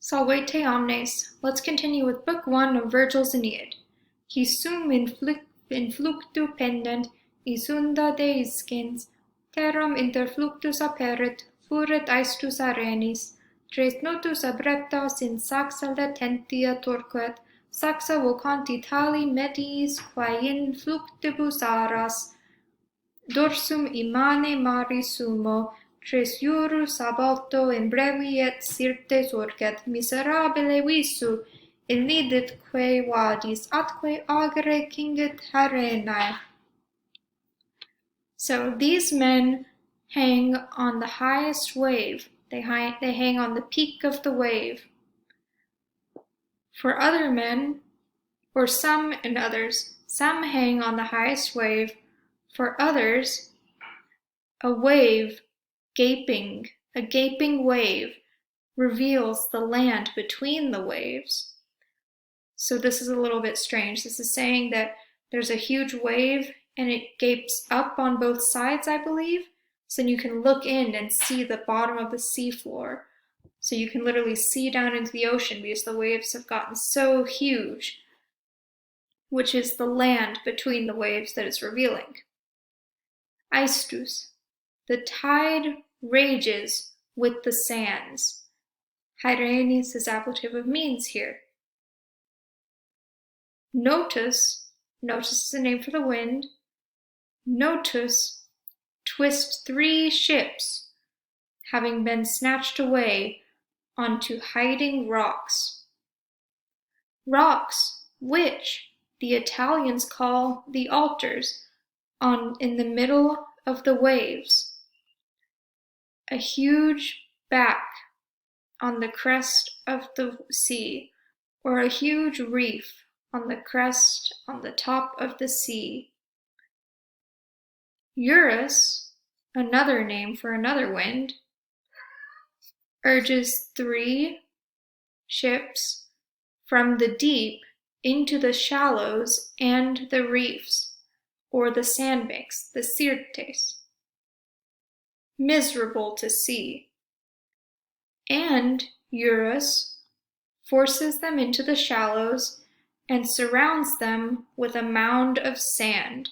Salvete omnes. Let's continue with Book 1 of Virgil's Aeneid. Qui sum influctu pendent, isunda deiscens, terram interfluctus aperet, furet aestus arenis, tres notus abreptas in saxa latentia turquet, saxa vocanti tali mediis quae in fluctibus aras, dorsum imane mari sumo, tres iurus ab alto in brevi et sirte surget, miserabile visu, illidit quae vadis, atque agere cingit Aeneid. So these men hang on the highest wave. They hang on the peak of the wave. For other men, or some and others, some hang on the highest wave. For others, a gaping wave reveals the land between the waves. So this is a little bit strange. This is saying that there's a huge wave and it gapes up on both sides, I believe. So then you can look in and see the bottom of the seafloor. So you can literally see down into the ocean because the waves have gotten so huge, which is the land between the waves that it's revealing. Aestus. The tide rages with the sands. Aeneid is ablative of means here. Notus is a name for the wind. Notus, twist 3 ships, having been snatched away onto hiding rocks. Rocks, which the Italians call the altars, in the middle of the waves. A huge back on the crest of the sea, or a huge reef on the top of the sea. Eurus, another name for another wind, urges 3 ships from the deep into the shallows and the reefs, or the sandbanks, the sirtes. Miserable to see. And Eurus forces them into the shallows and surrounds them with a mound of sand.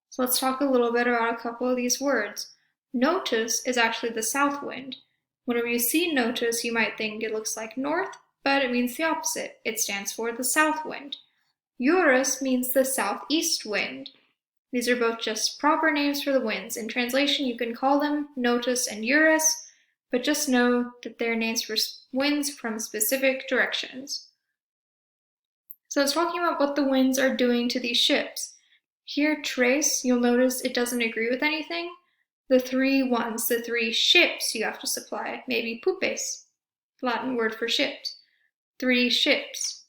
So let's talk a little bit about a couple of these words. Notus is actually the south wind. Whenever you see notus, you might think it looks like north, but it means the opposite. It stands for the south wind. Eurus means the southeast wind. These are both just proper names for the winds. In translation, you can call them Notus and Eurus, but just know that they're names for winds from specific directions. So it's talking about what the winds are doing to these ships. Here, tres, you'll notice it doesn't agree with anything. The 3 ships you have to supply, maybe pupes, Latin word for ships. 3 ships.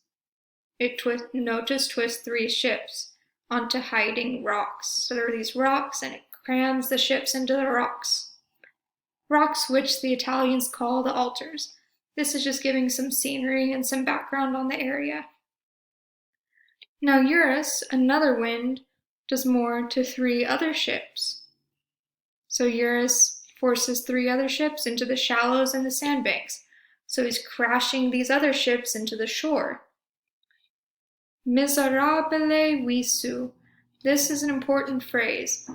Notus twists 3 ships onto hiding rocks. So there are these rocks and it crams the ships into the rocks. Rocks which the Italians call the altars. This is just giving some scenery and some background on the area. Now Eurus, another wind, does more to 3 other ships. So Eurus forces 3 other ships into the shallows and the sandbanks. So he's crashing these other ships into the shore. Miserabile visu. This is an important phrase.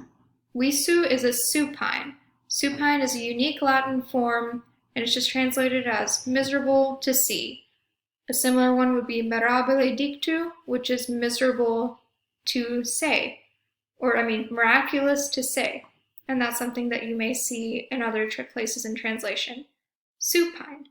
Visu is a supine. Supine is a unique Latin form, and it's just translated as miserable to see. A similar one would be mirabile dictu, which is miserable to say, miraculous to say. And that's something that you may see in other places in translation. Supine.